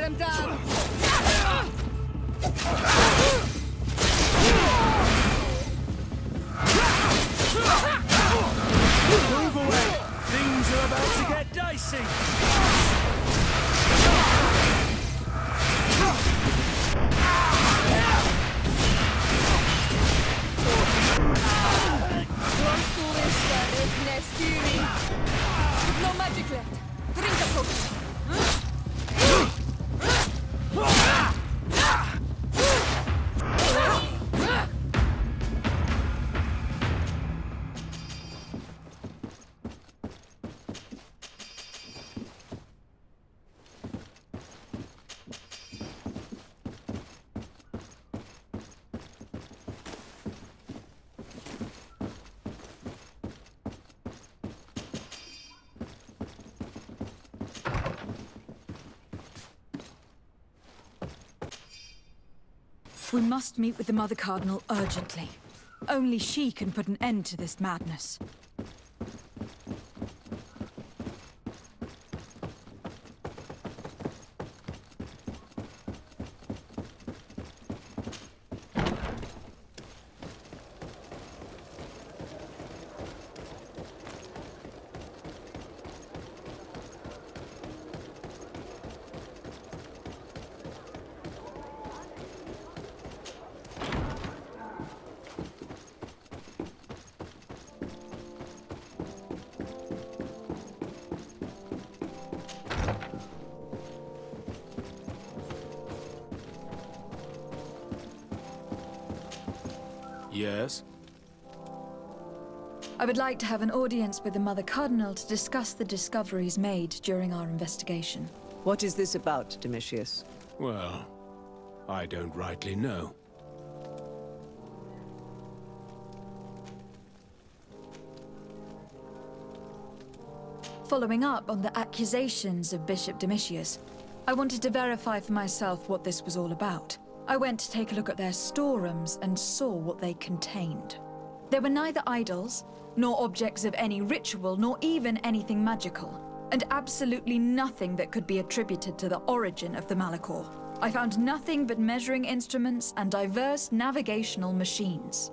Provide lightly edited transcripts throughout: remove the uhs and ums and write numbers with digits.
them down! Move away! Things are about to get dicey! No magic left. Drink a potion. We must meet with the Mother Cardinal urgently. Only she can put an end to this madness. Yes? I would like to have an audience with the Mother Cardinal to discuss the discoveries made during our investigation. What is this about, Domitius? Well, I don't rightly know. Following up on the accusations of Bishop Domitius, I wanted to verify for myself what this was all about. I went to take a look at their storerooms and saw what they contained. There were neither idols, nor objects of any ritual, nor even anything magical, and absolutely nothing that could be attributed to the origin of the Malachor. I found nothing but measuring instruments and diverse navigational machines.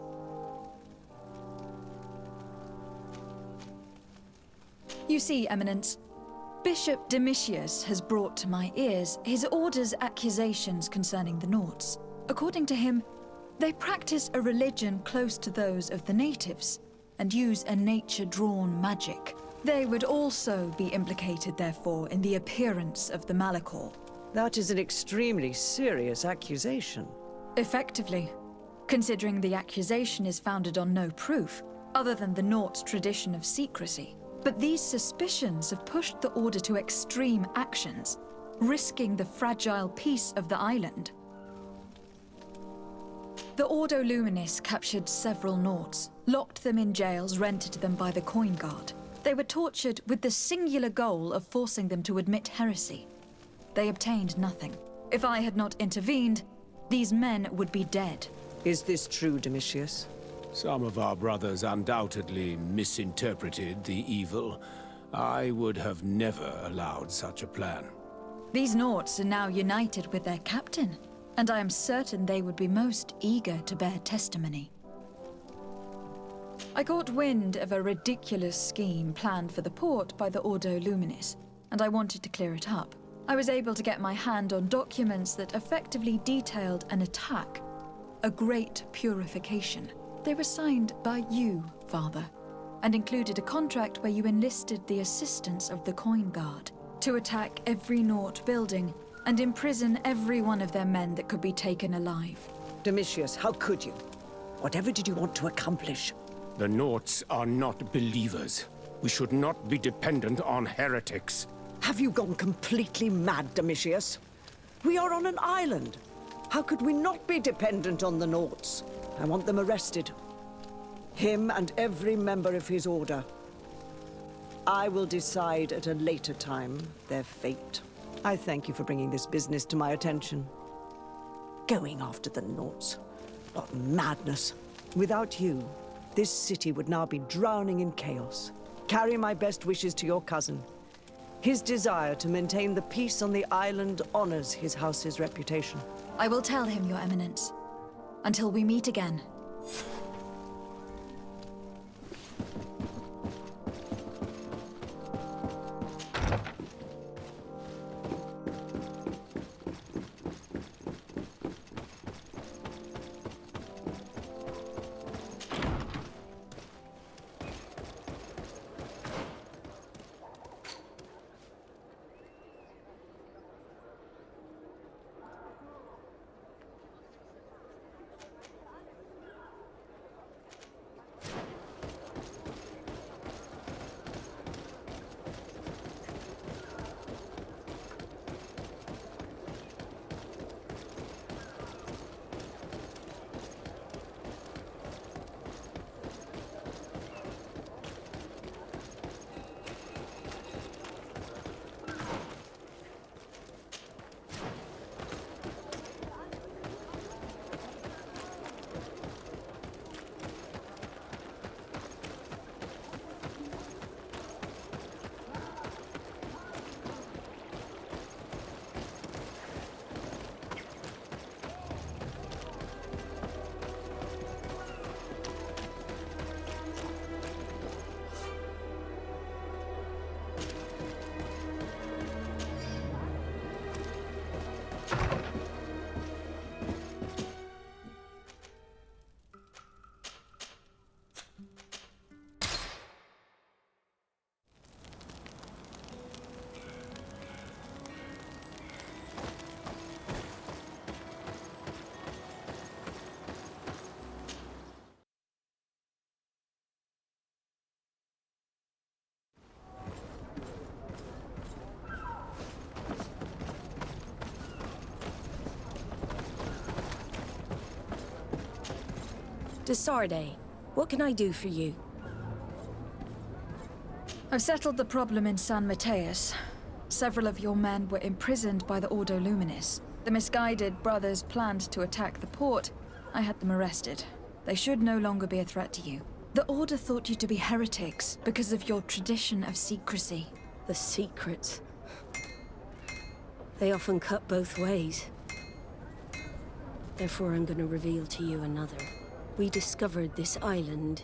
You see, Eminence, Bishop Domitius has brought to my ears his order's accusations concerning the Nauts. According to him, they practice a religion close to those of the natives and use a nature-drawn magic. They would also be implicated, therefore, in the appearance of the Malachor. That is an extremely serious accusation. Effectively, considering the accusation is founded on no proof, other than the Nauts' tradition of secrecy. But these suspicions have pushed the Order to extreme actions, risking the fragile peace of the island. The Ordo Luminis captured several Nauts, locked them in jails rented to them by the Coin Guard. They were tortured with the singular goal of forcing them to admit heresy. They obtained nothing. If I had not intervened, these men would be dead. Is this true, Domitius? Some of our brothers undoubtedly misinterpreted the evil. I would have never allowed such a plan. These Nauts are now united with their captain, and I am certain they would be most eager to bear testimony. I caught wind of a ridiculous scheme planned for the port by the Ordo Luminis, and I wanted to clear it up. I was able to get my hand on documents that effectively detailed an attack, a great purification. They were signed by you, Father, and included a contract where you enlisted the assistance of the Coin Guard to attack every Naut building and imprison every one of their men that could be taken alive. Domitius, how could you? Whatever did you want to accomplish? The Nauts are not believers. We should not be dependent on heretics. Have you gone completely mad, Domitius? We are on an island. How could we not be dependent on the Nauts? I want them arrested. Him and every member of his order. I will decide at a later time their fate. I thank you for bringing this business to my attention. Going after the Nauts. What madness. Without you, this city would now be drowning in chaos. Carry my best wishes to your cousin. His desire to maintain the peace on the island honors his house's reputation. I will tell him, Your Eminence. Until we meet again. Desarde, what can I do for you? I've settled the problem in San Mateus. Several of your men were imprisoned by the Ordo Luminis. The misguided brothers planned to attack the port. I had them arrested. They should no longer be a threat to you. The Order thought you to be heretics because of your tradition of secrecy. The secrets. They often cut both ways. Therefore, I'm going to reveal to you another. We discovered this island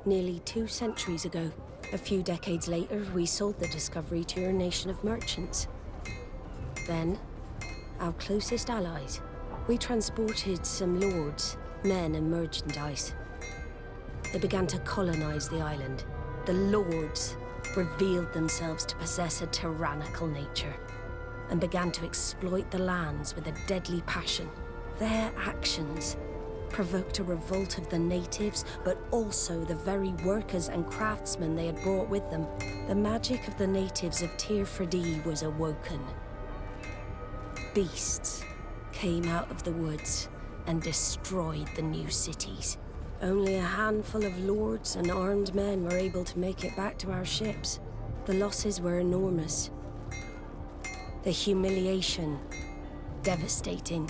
nearly 2 centuries ago. A few decades later, we sold the discovery to your nation of merchants. Then, our closest allies. We transported some lords, men and merchandise. They began to colonize the island. The lords revealed themselves to possess a tyrannical nature and began to exploit the lands with a deadly passion. Their actions provoked a revolt of the natives, but also the very workers and craftsmen they had brought with them. The magic of the natives of Tir Freddy was awoken. Beasts came out of the woods and destroyed the new cities. Only a handful of lords and armed men were able to make it back to our ships. The losses were enormous. The humiliation, devastating.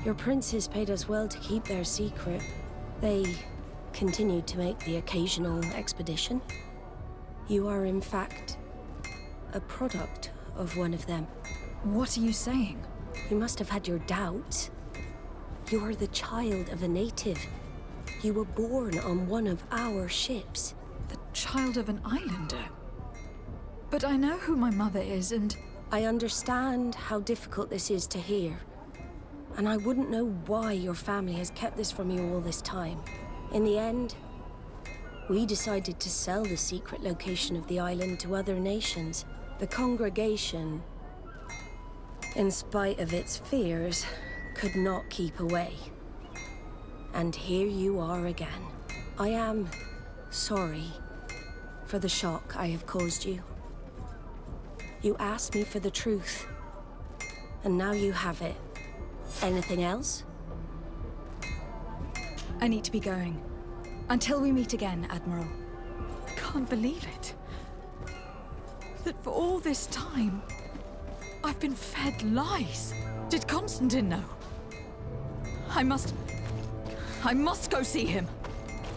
Your princes paid us well to keep their secret. They continued to make the occasional expedition. You are, in fact, a product of one of them. What are you saying? You must have had your doubts. You are the child of a native. You were born on one of our ships. The child of an islander? But I know who my mother is, and... I understand how difficult this is to hear. And I wouldn't know why your family has kept this from you all this time. In the end, we decided to sell the secret location of the island to other nations. The congregation, in spite of its fears, could not keep away. And here you are again. I am sorry for the shock I have caused you. You asked me for the truth, and now you have it. Anything else? I need to be going. Until we meet again, Admiral. I can't believe it. That for all this time, I've been fed lies. Did Constantine know? I must go see him.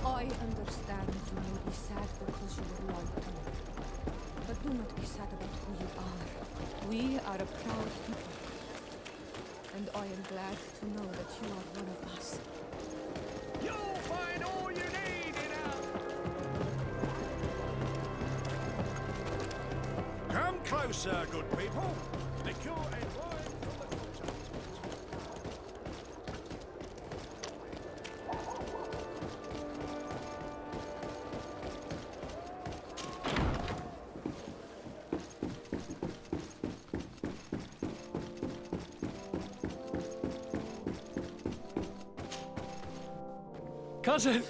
I understand you may be sad because you were lied to. But do not be sad about who you are. We are a proud people. And I am glad to know that you are one of us. You'll find all you need in our... Come closer, good people. Liquor and wine from the courtyard. Cousin,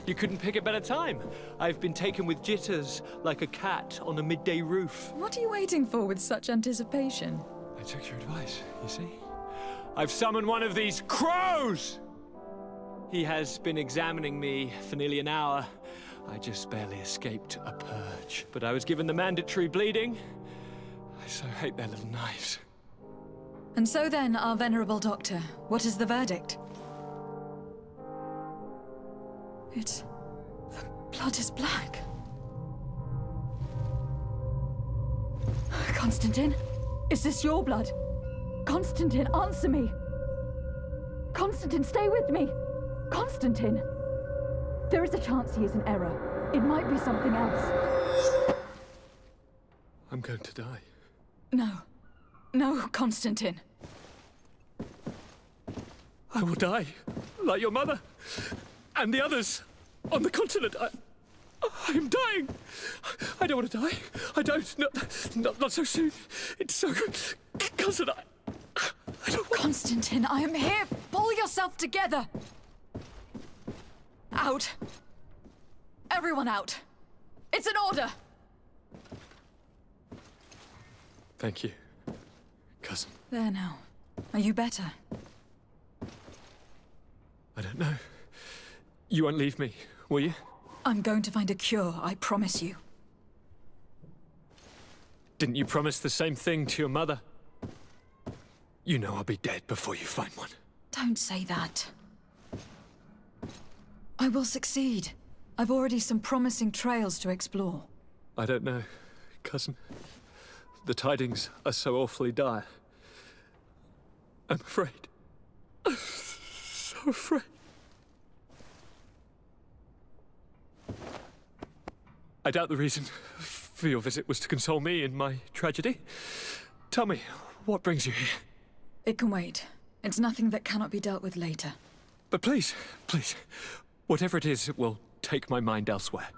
you couldn't pick a better time. I've been taken with jitters, like a cat on a midday roof. What are you waiting for with such anticipation? I took your advice, you see? I've summoned one of these crows! He has been examining me for nearly an hour. I just barely escaped a purge. But I was given the mandatory bleeding. I so hate their little knives. And so then, our venerable doctor, what is the verdict? The blood is black. Constantine, is this your blood? Constantine, answer me! Constantine, stay with me! Constantine! There is a chance he is in error. It might be something else. I'm going to die. No. No, Constantine. I will die, like your mother. And the others on the continent. I am dying. I don't want to die. I don't. Not so soon. It's so good. Cousin, I don't want... Constantine, I am here. Pull yourself together. Out. Everyone out. It's an order. Thank you, cousin. There now. Are you better? I don't know. You won't leave me, will you? I'm going to find a cure, I promise you. Didn't you promise the same thing to your mother? You know I'll be dead before you find one. Don't say that. I will succeed. I've already some promising trails to explore. I don't know, cousin. The tidings are so awfully dire. I'm afraid. I'm so afraid. I doubt the reason for your visit was to console me in my tragedy. Tell me, what brings you here? It can wait. It's nothing that cannot be dealt with later. But please, whatever it is, it will take my mind elsewhere.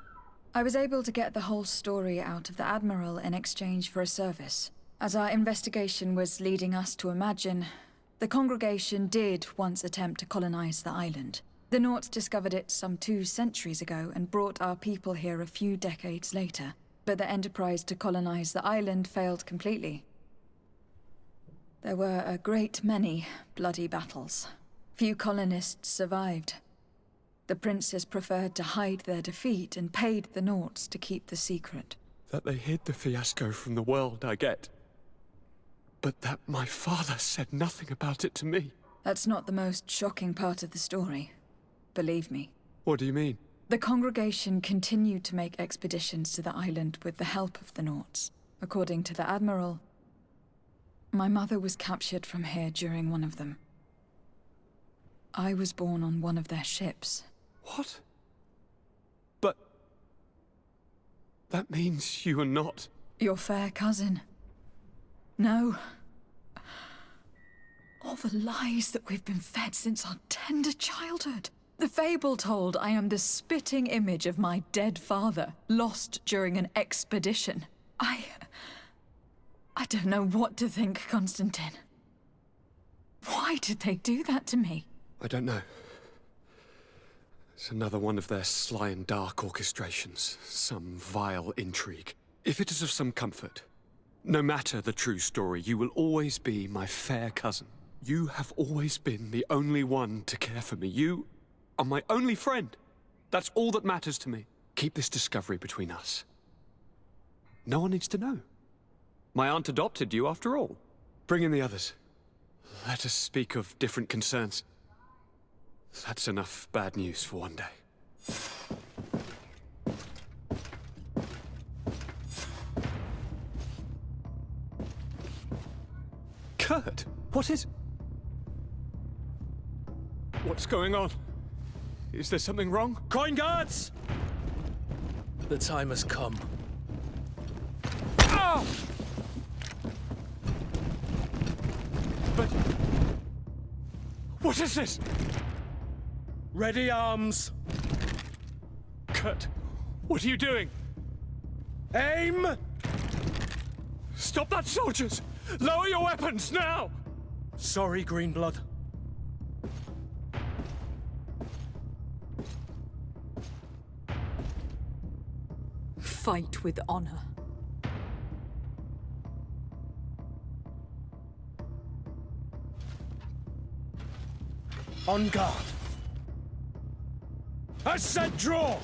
I was able to get the whole story out of the Admiral in exchange for a service. As our investigation was leading us to imagine, the congregation did once attempt to colonize the island. The Nauts discovered it some 2 centuries ago and brought our people here a few decades later. But the enterprise to colonize the island failed completely. There were a great many bloody battles. Few colonists survived. The princes preferred to hide their defeat and paid the Nauts to keep the secret. That they hid the fiasco from the world, I get. But that my father said nothing about it to me. That's not the most shocking part of the story. Believe me. What do you mean? The congregation continued to make expeditions to the island with the help of the Nauts. According to the Admiral, my mother was captured from here during one of them. I was born on one of their ships. What? But... that means you are not... Your fair cousin. No. All the lies that we've been fed since our tender childhood. The fable told I am the spitting image of my dead father, lost during an expedition. I don't know what to think, Constantine. Why did they do that to me? I don't know. It's another one of their sly and dark orchestrations. Some vile intrigue. If it is of some comfort, no matter the true story, you will always be my fair cousin. You have always been the only one to care for me. You are my only friend. That's all that matters to me. Keep this discovery between us. No one needs to know. My aunt adopted you after all. Bring in the others. Let us speak of different concerns. That's enough bad news for one day. Kurt, what is... What's going on? Is there something wrong? Coin guards! The time has come. Ah! But... What is this? Ready arms. Kurt, what are you doing? Aim! Stop that, soldiers! Lower your weapons, now! Sorry, Greenblood. Fight with honor. On guard. I said draw!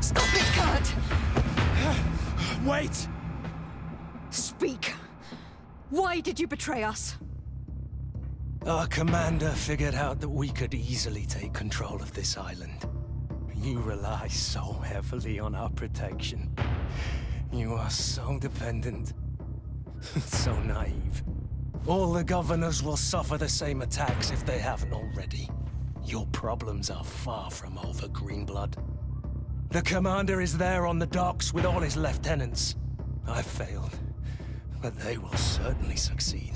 Stop it, Kurt! Wait! Speak. Why did you betray us? Our commander figured out that we could easily take control of this island. You rely so heavily on our protection. You are so dependent. So naive. All the governors will suffer the same attacks if they haven't already. Your problems are far from over, Greenblood. The commander is there on the docks with all his lieutenants. I failed, but they will certainly succeed.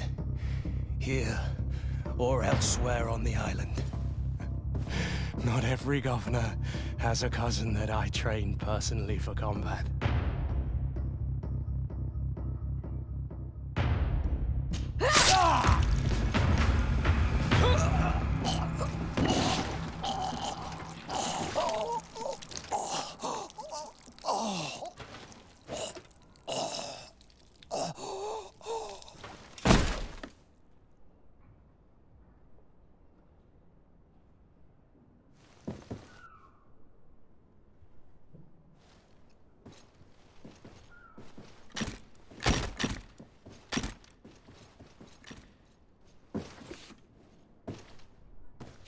Here, or elsewhere on the island. Not every governor has a cousin that I trained personally for combat.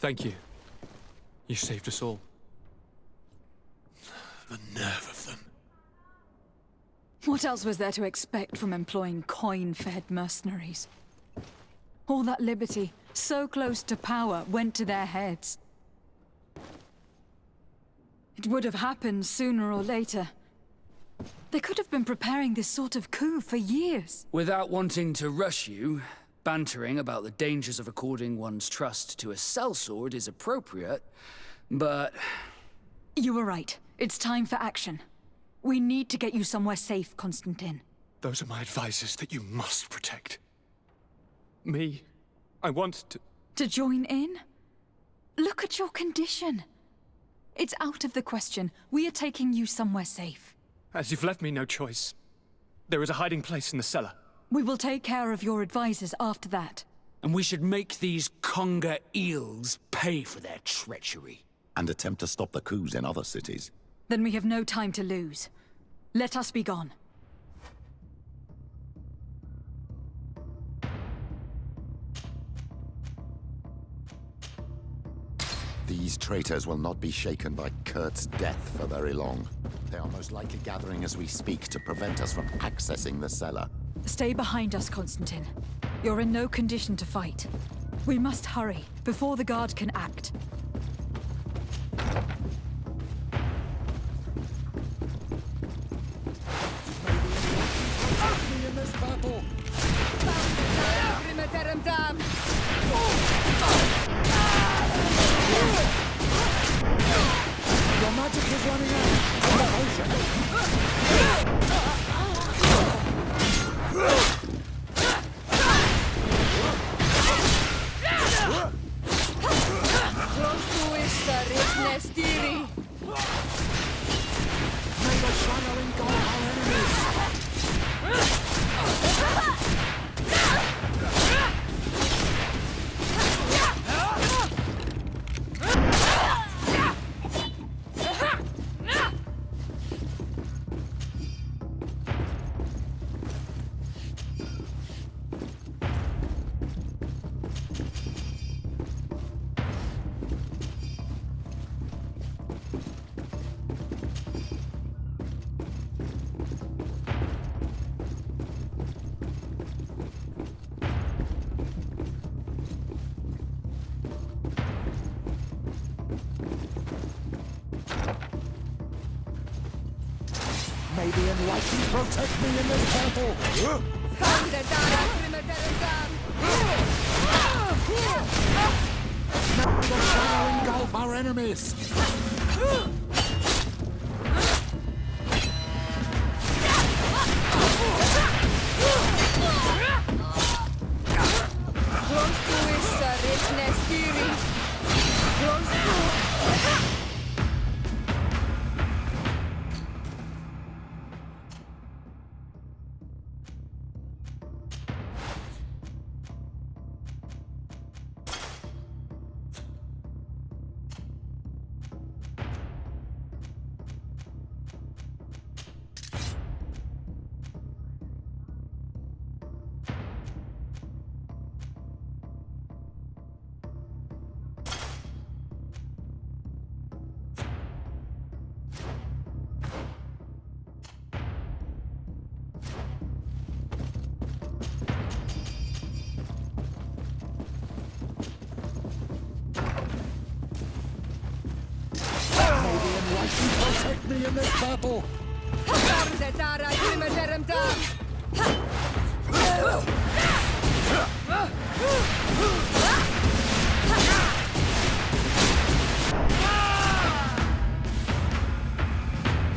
Thank you. You saved us all. The nerve of them. What else was there to expect from employing coin-fed mercenaries? All that liberty, so close to power, went to their heads. It would have happened sooner or later. They could have been preparing this sort of coup for years. Without wanting to rush you, bantering about the dangers of according one's trust to a sellsword is appropriate, but... You were right. It's time for action. We need to get you somewhere safe, Constantine. Those are my advisors that you must protect. Me? I want to... To join in? Look at your condition. It's out of the question. We are taking you somewhere safe. As you've left me no choice. There is a hiding place in the cellar. We will take care of your advisors after that. And we should make these conger eels pay for their treachery. And attempt to stop the coups in other cities. Then we have no time to lose. Let us be gone. These traitors will not be shaken by Kurt's death for very long. They are most likely gathering as we speak to prevent us from accessing the cellar. Stay behind us, Constantine. You're in no condition to fight. We must hurry, before the guard can act. In this battle. Your magic is running May the shadow engulf our enemies. May the enlightened protect me in this battle! Now the shadow engulf our enemies! Protect me in this battle!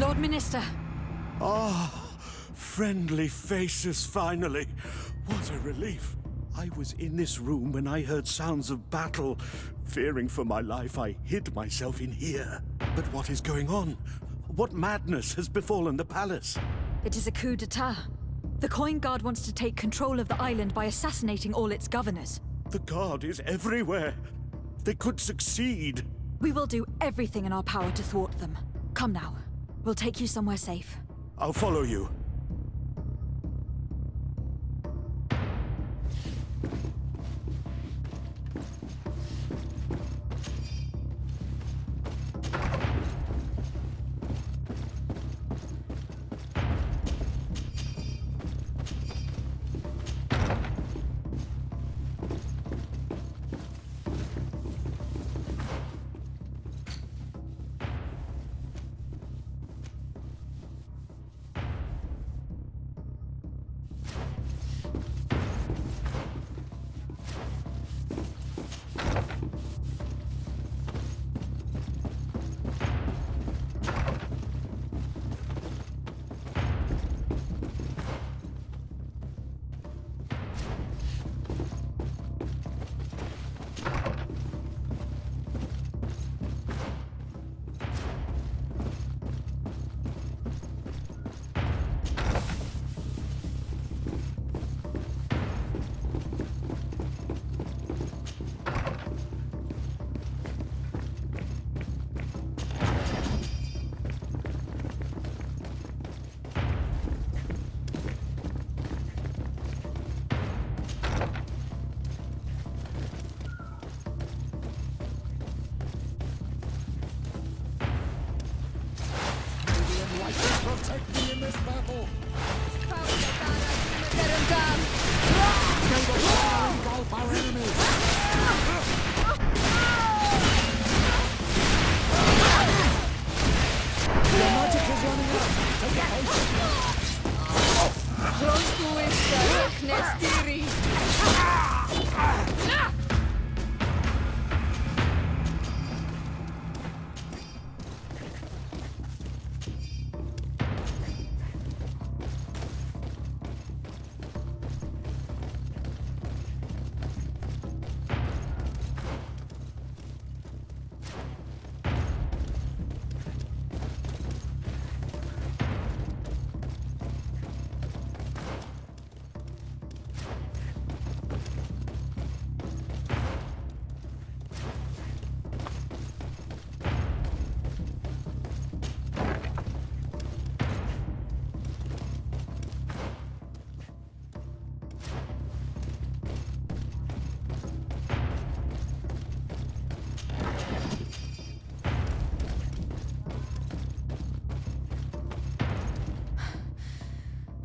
Lord Minister. Ah, friendly faces finally. What a relief. I was in this room when I heard sounds of battle. Fearing for my life, I hid myself in here. But what is going on? What madness has befallen the palace? It is a coup d'etat. The Coin Guard wants to take control of the island by assassinating all its governors. The Guard is everywhere. They could succeed. We will do everything in our power to thwart them. Come now. We'll take you somewhere safe. I'll follow you. Protect me in this battle! May the shadow engulf our enemies! Your magic is running out! Take a potion!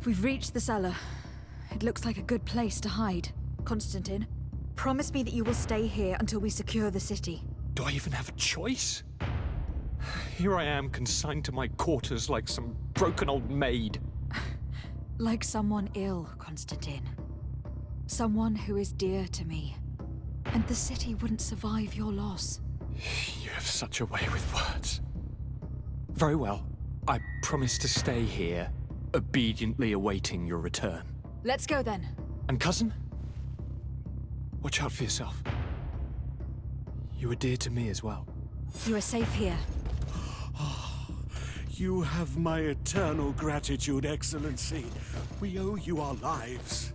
We've reached the cellar. It looks like a good place to hide. Constantine, promise me that you will stay here until we secure the city. Do I even have a choice? Here I am, consigned to my quarters like some broken old maid. Like someone ill, Constantine. Someone who is dear to me. And the city wouldn't survive your loss. You have such a way with words. Very well. I promise to stay here, obediently awaiting your return. Let's go then. And cousin? Watch out for yourself. You are dear to me as well. You are safe here. You have my eternal gratitude, Excellency. We owe you our lives.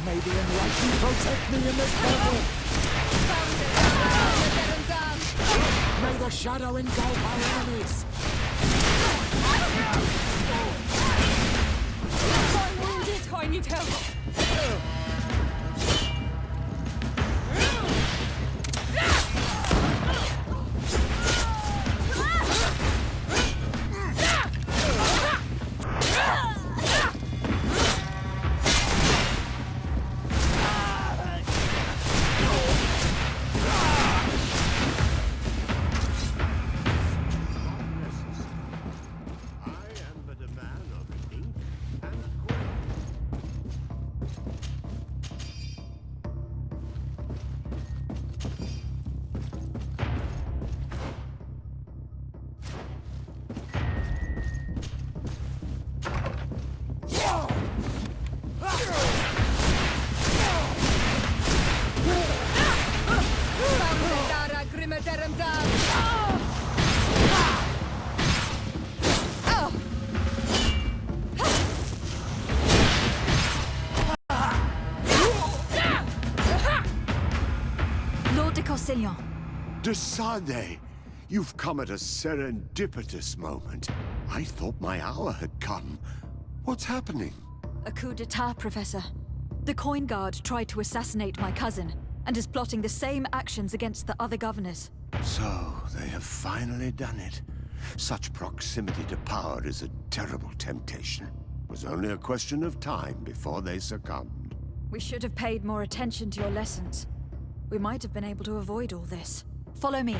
May the enlightened protect me in this battle! May the shadow engulf our enemies! I'm wounded. I need help. Lord de Corsilion. Desade, you've come at a serendipitous moment. I thought my hour had come. What's happening? A coup d'etat, Professor. The Coin Guard tried to assassinate my cousin, and is plotting the same actions against the other governors. So, they have finally done it. Such proximity to power is a terrible temptation. It was only a question of time before they succumbed. We should have paid more attention to your lessons. We might have been able to avoid all this. Follow me.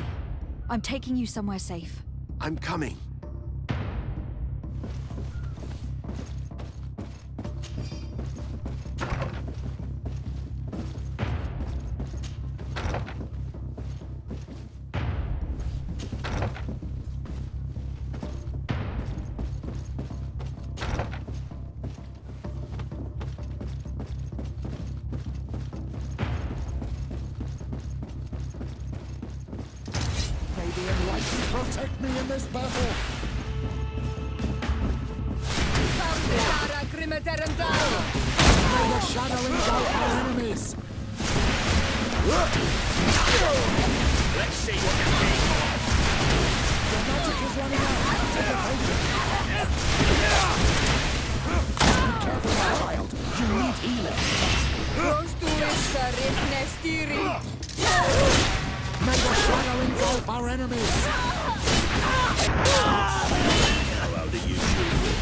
I'm taking you somewhere safe. I'm coming. May the enlightened protect me in this battle! May the shadow engulf our enemies! Let's see what you can. Your magic is running out! Take a patient! Be careful, child! You need healing! May the shadow engulf our enemies! How old are you children?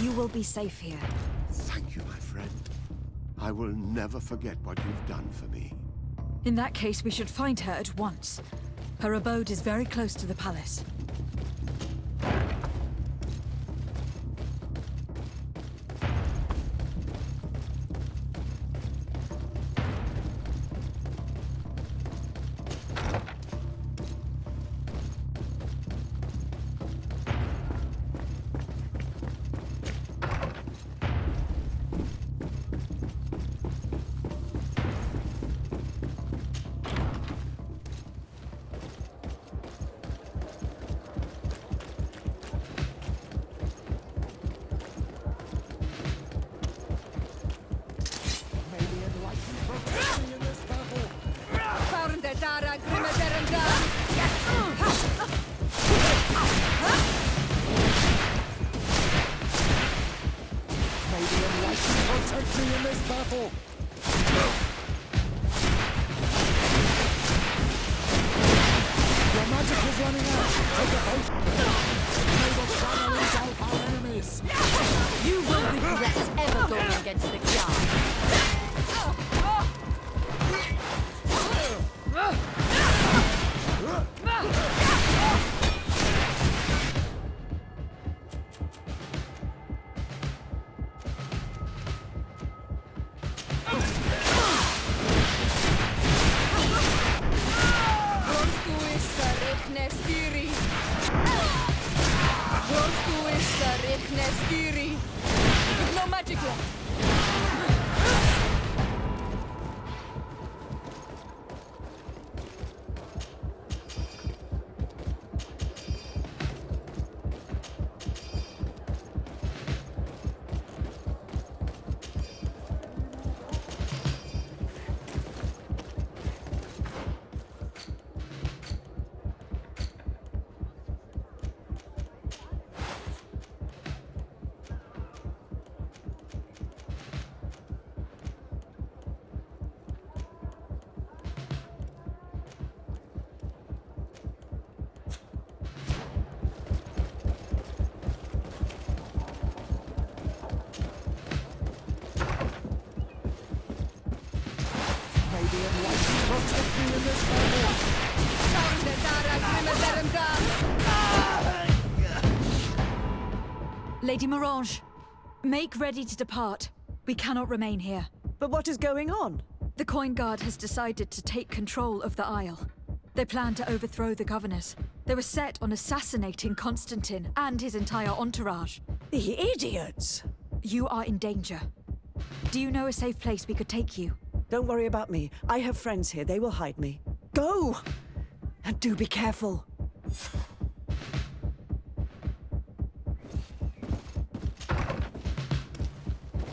You will be safe here. Thank you, my friend. I will never forget what you've done for me. In that case, we should find her at once. Her abode is very close to the palace. Protect me in this battle! Your magic is running out! Take a potion! May the shadow engulf our enemies! You will regret ever going against the Jarl. No magic left. Protect me in this battle! Lady Morange, make ready to depart. We cannot remain here. But what is going on? The Coin Guard has decided to take control of the Isle. They plan to overthrow the governors. They were set on assassinating Constantine and his entire entourage. The idiots! You are in danger. Do you know a safe place we could take you? Don't worry about me. I have friends here. They will hide me. Go! And do be careful.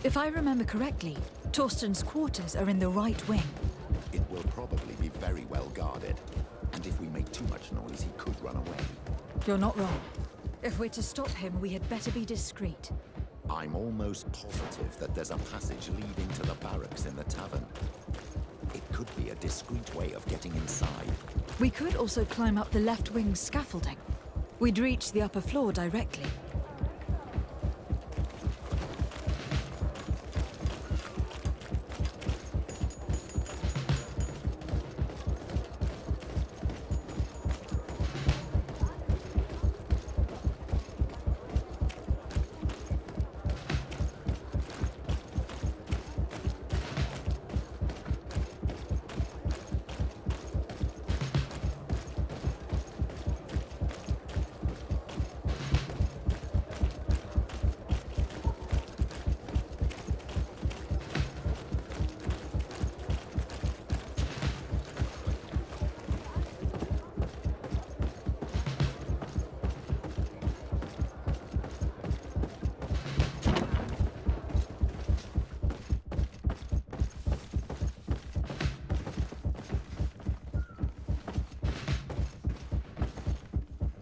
If I remember correctly, Torsten's quarters are in the right wing. It will probably be very well guarded. And if we make too much noise, he could run away. You're not wrong. If we're to stop him, we had better be discreet. I'm almost positive that there's a passage leading to the barracks in the tavern. It could be a discreet way of getting inside. We could also climb up the left wing's scaffolding. We'd reach the upper floor directly.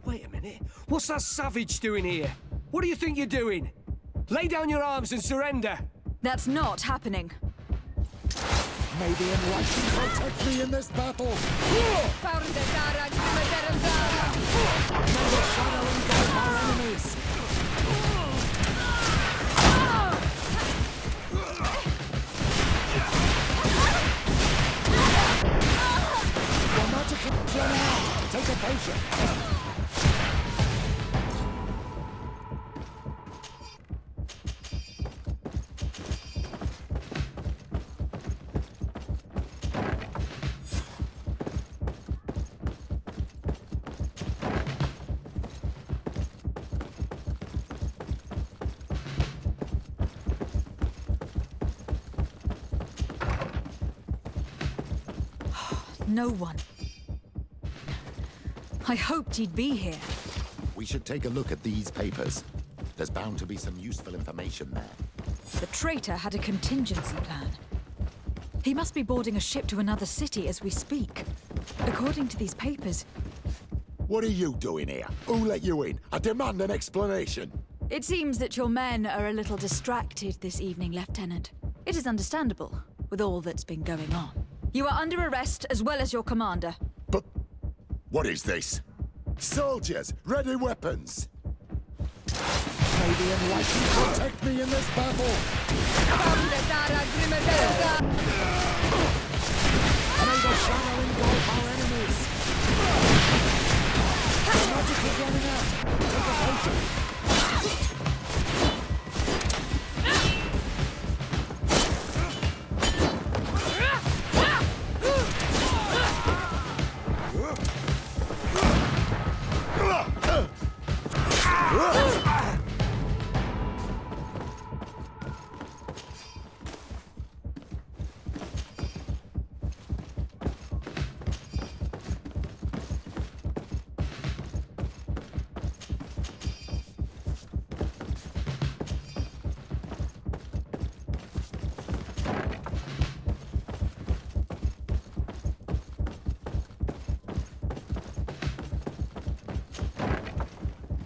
Wait a minute. What's that savage doing here? What do you think you're doing? Lay down your arms and surrender. That's not happening. May the enlightened protect me in this battle! May the shadow engulf our enemies! No one. I hoped he'd be here. We should take a look at these papers. There's bound to be some useful information there. The traitor had a contingency plan. He must be boarding a ship to another city as we speak. According to these papers... What are you doing here? Who let you in? I demand an explanation. It seems that your men are a little distracted this evening, Lieutenant. It is understandable, with all that's been going on. You are under arrest, as well as your commander. But... what is this? Soldiers! Ready weapons! May the enlightened protect me in this battle! May the shadow engulf our enemies! The magic is running out! Take a potion!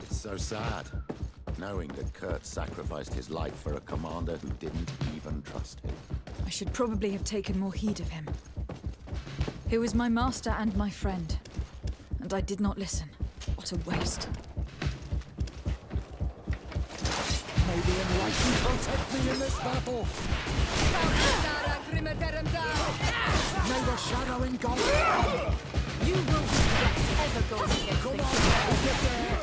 So sad, knowing that Kurt sacrificed his life for a commander who didn't even trust him. I should probably have taken more heed of him. He was my master and my friend, and I did not listen. What a waste. May the enlightened protect me in this battle! May the shadow engulf! You will regret ever going against the king.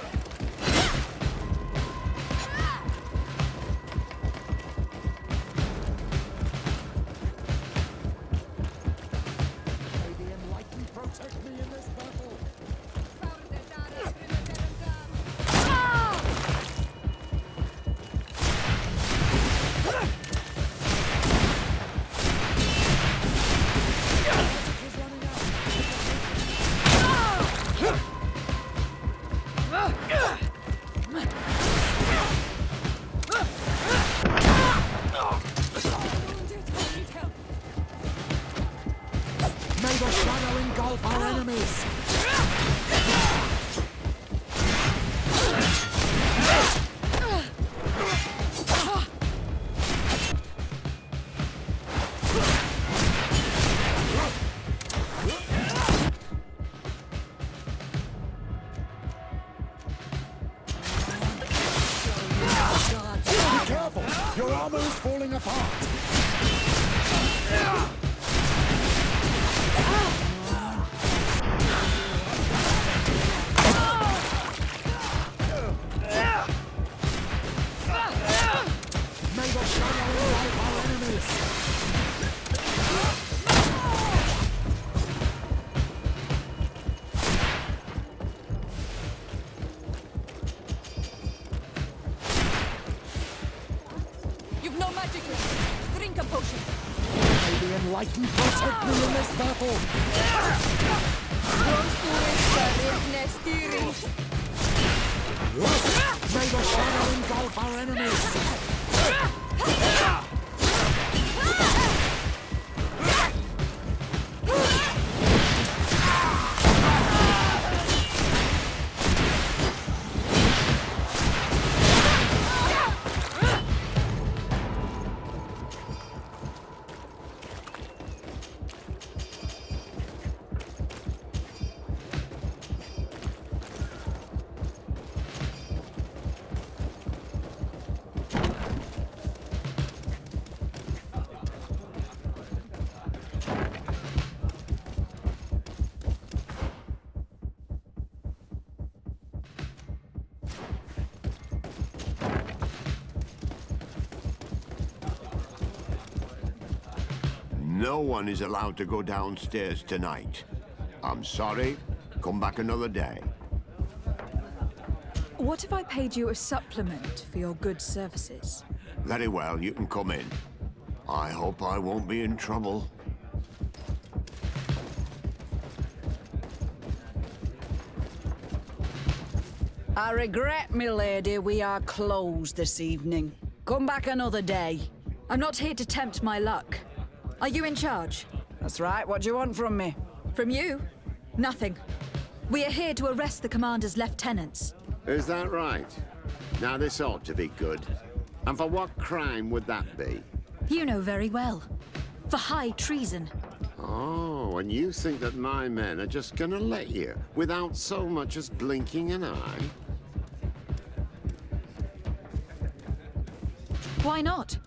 Your armor is falling apart! May the shadow engulf our enemies! Enlighten, protect me in this battle! May the shadow engulf our enemies! No one is allowed to go downstairs tonight. I'm sorry. Come back another day. What if I paid you a supplement for your good services? Very well, you can come in. I hope I won't be in trouble. I regret, milady, we are closed this evening. Come back another day. I'm not here to tempt my luck. Are you in charge? That's right. What do you want from me? From you? Nothing. We are here to arrest the commander's lieutenants. Is that right? Now this ought to be good. And for what crime would that be? You know very well. For high treason. Oh, and you think that my men are just gonna let you, without so much as blinking an eye? Why not?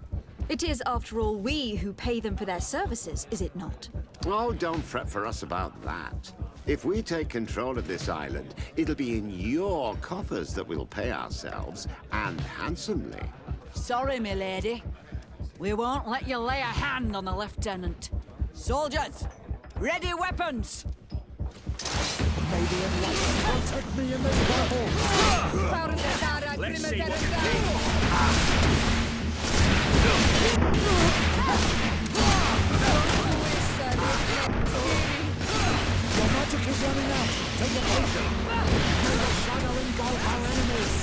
It is, after all, we who pay them for their services, is it not? Oh, don't fret for us about that. If we take control of this island, it'll be in your coffers that we'll pay ourselves, and handsomely. Sorry, milady. We won't let you lay a hand on the lieutenant. Soldiers, ready weapons! Maybe enlighten protect me in this battle! Let's see what you can. Your magic is running out! Take it easy! May the shadow engulf our enemies!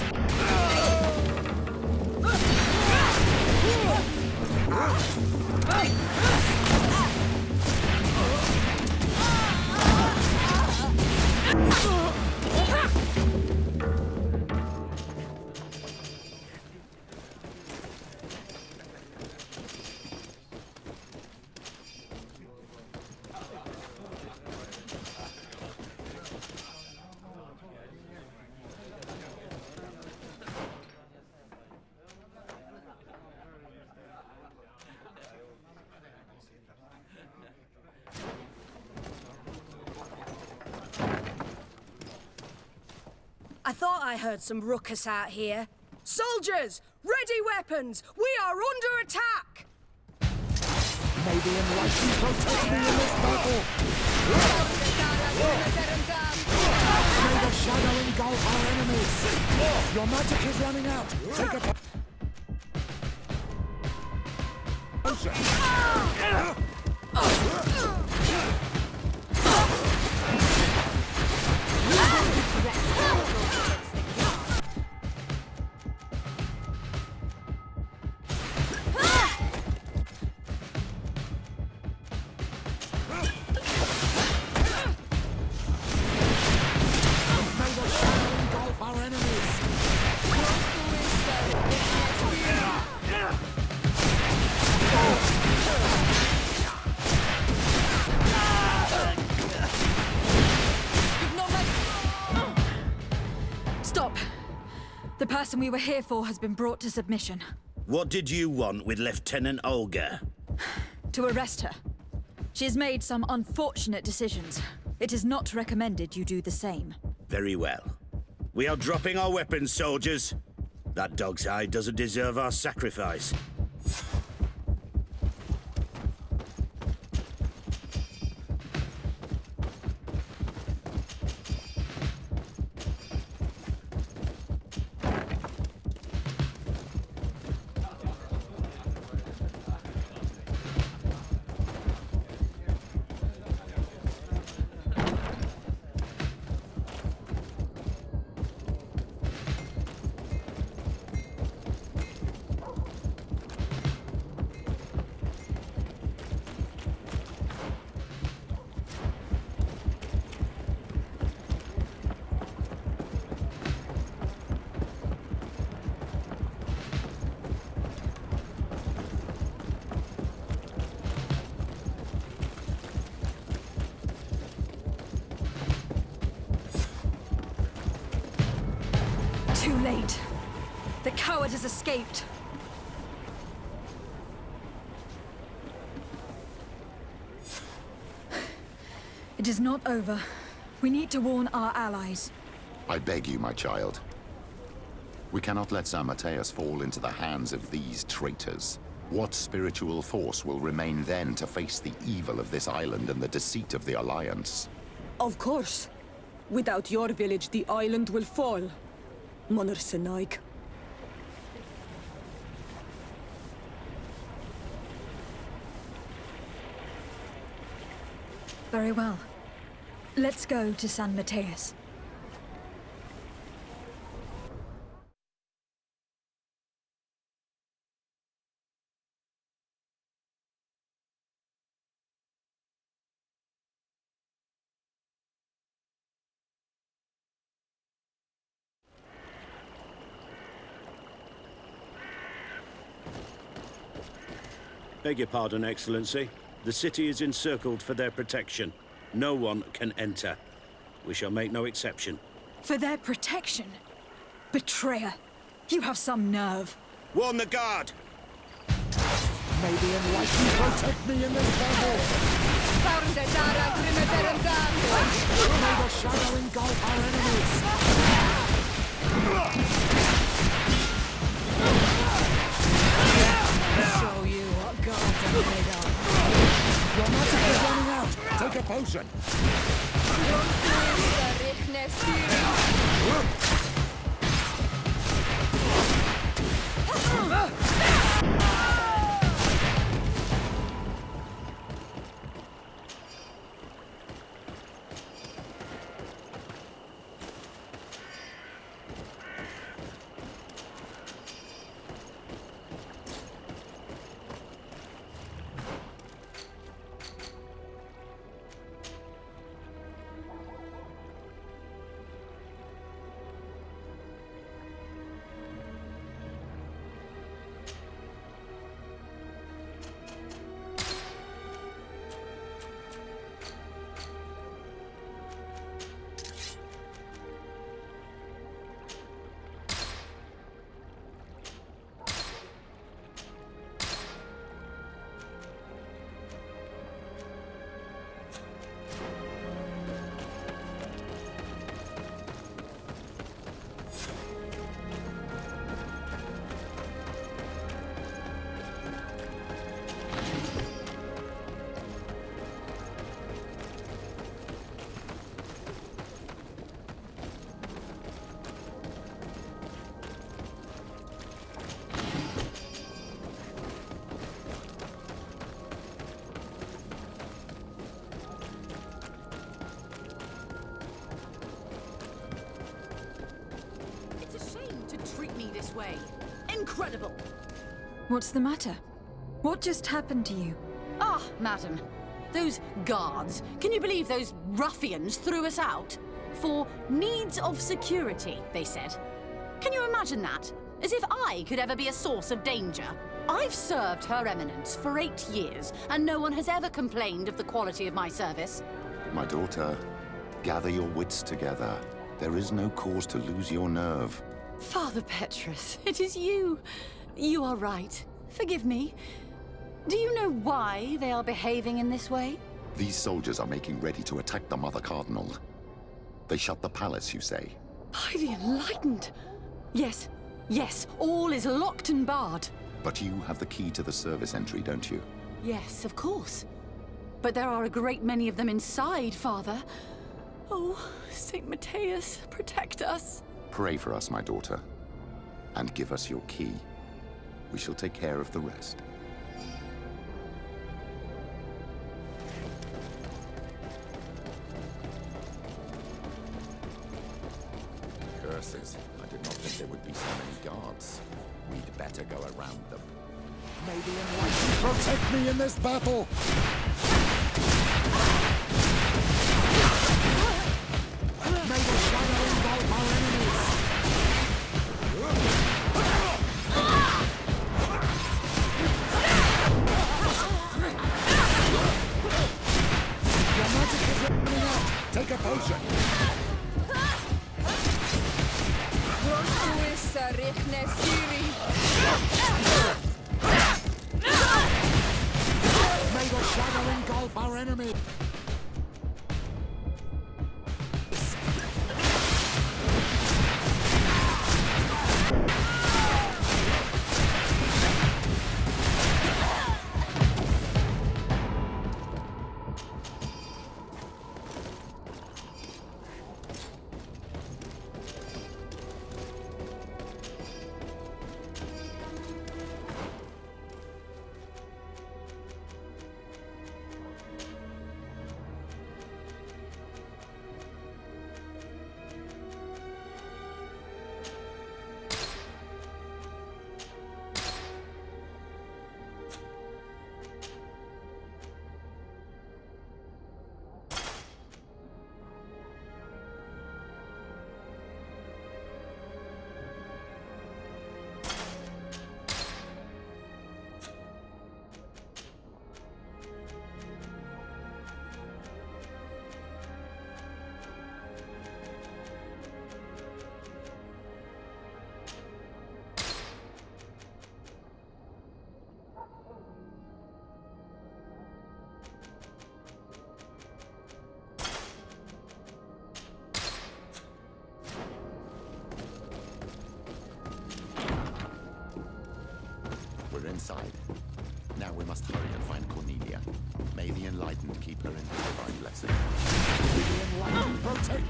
I thought I heard some ruckus out here. Soldiers, ready weapons! We are under attack! Maybe enlighten protect me in this battle! May the shadow engulf our enemies! Your magic is running out! Take it... Stop! The person we were here for has been brought to submission. What did you want with Lieutenant Olga? To arrest her. She has made some unfortunate decisions. It is not recommended you do the same. Very well. We are dropping our weapons, soldiers. That dog's hide doesn't deserve our sacrifice. Too late. The coward has escaped. It is not over. We need to warn our allies. I beg you, my child. We cannot let Sir Mateus fall into the hands of these traitors. What spiritual force will remain then to face the evil of this island and the deceit of the Alliance? Of course. Without your village, the island will fall. Monor Senaig. Very well. Let's go to San Mateus. Beg your pardon, Excellency. The city is encircled for their protection. No one can enter. We shall make no exception. For their protection? Betrayer! You have some nerve. Warn the guard! May the enlightened protect me in this battle! May the shadow engulf our enemies! Show you what gods are made of. Your magic is running out! Take a potion! Way. Incredible! What's the matter? What just happened to you? Ah, madam. Those guards. Can you believe those ruffians threw us out? For needs of security, they said. Can you imagine that? As if I could ever be a source of danger. I've served Her Eminence for 8 years, and no one has ever complained of the quality of my service. My daughter, gather your wits together. There is no cause to lose your nerve. Father Petrus, it is you. You are right. Forgive me. Do you know why they are behaving in this way? These soldiers are making ready to attack the Mother Cardinal. They shut the palace, you say? By the enlightened! Yes, yes, all is locked and barred. But you have the key to the service entry, don't you? Yes, of course. But there are a great many of them inside, Father. Oh, St. Mateus, protect us. Pray for us, my daughter, and give us your key. We shall take care of the rest. Curses. I did not think there would be so many guards. We'd better go around them. May the enlightened protect me in this battle! May the shadow engulf our enemies! Your magic is running out! Take a potion! May the shadow engulf our enemy!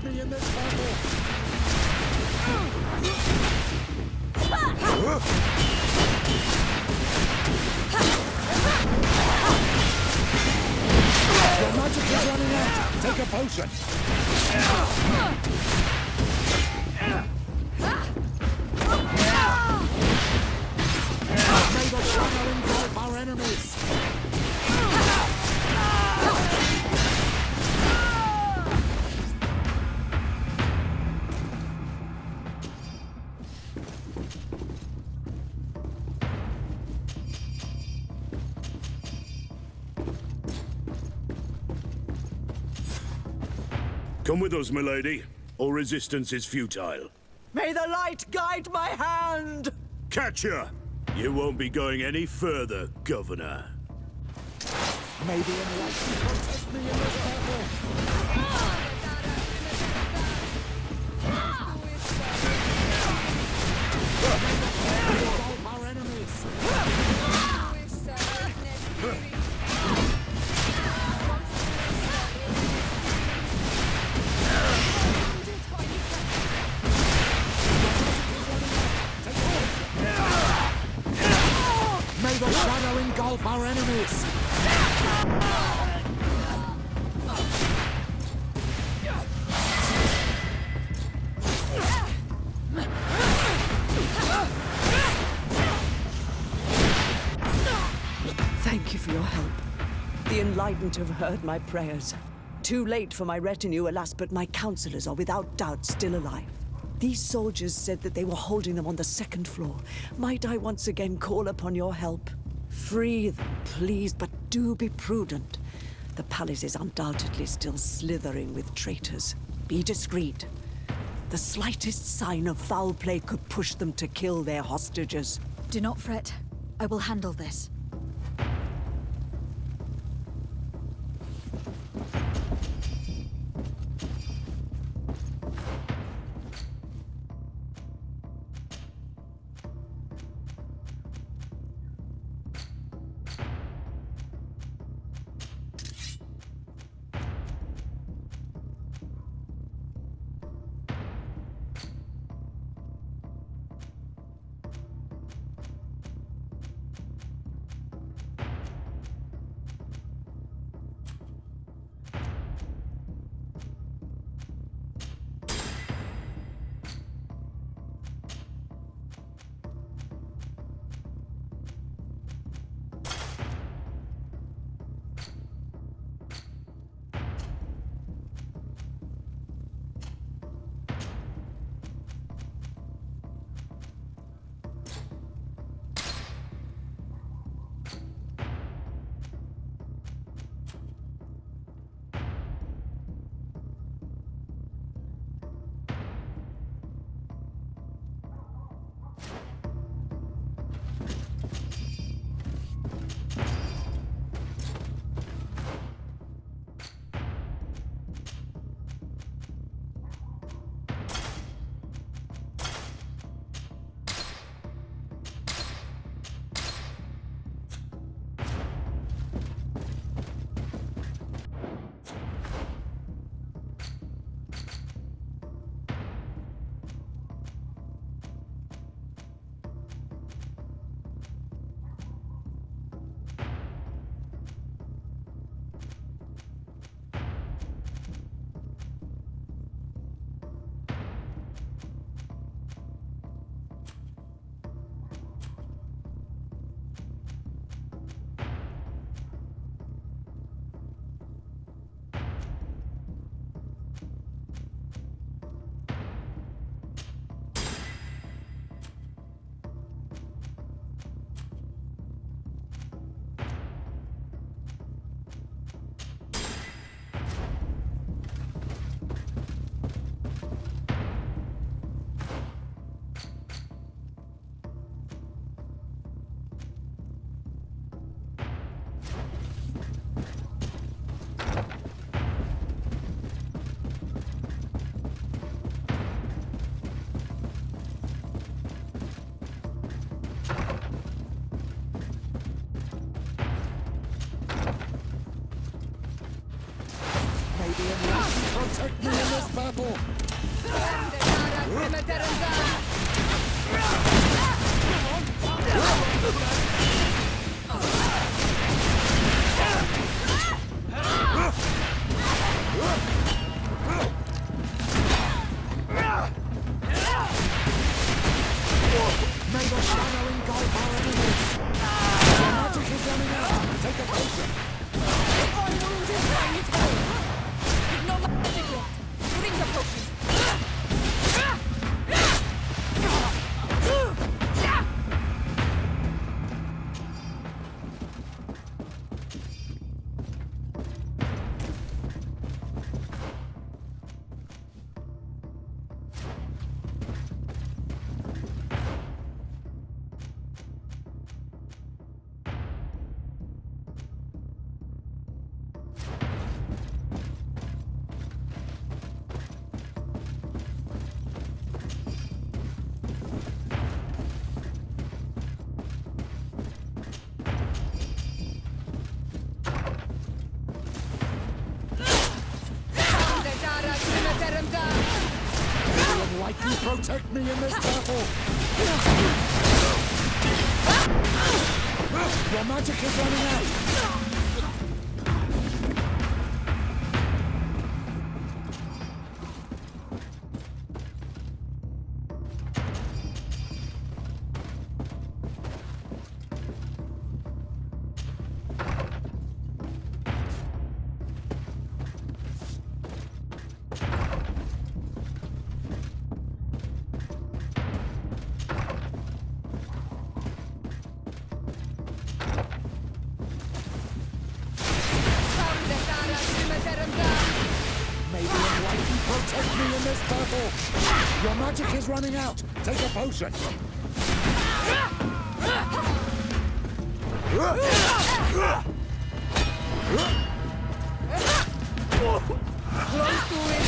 help me in this battle! Your magic is running out! Take a potion! May the shadow engulf our enemies! Come with us, milady. All resistance is futile. May the light guide my hand! Catch her! You won't be going any further, Governor. May the enlightened protect me in this battle! Engulf our enemies! May the shadow engulf our enemies! Thank you for your help. The enlightened have heard my prayers. Too late for my retinue, alas, but my counselors are without doubt still alive. These soldiers said that they were holding them on the second floor. Might I once again call upon your help? Free them, please, but do be prudent. The palace is undoubtedly still slithering with traitors. Be discreet. The slightest sign of foul play could push them to kill their hostages. Do not fret. I will handle this. Protect me in this battle! May the shadowing guide our enemies! The magic is running out! Take a potion! Our wound is trying to go! With no magic left! Drink the potion! You protect me in this battle! Your magic is running out! Protect me in this battle! Your magic is running out! Take a potion! Close to it,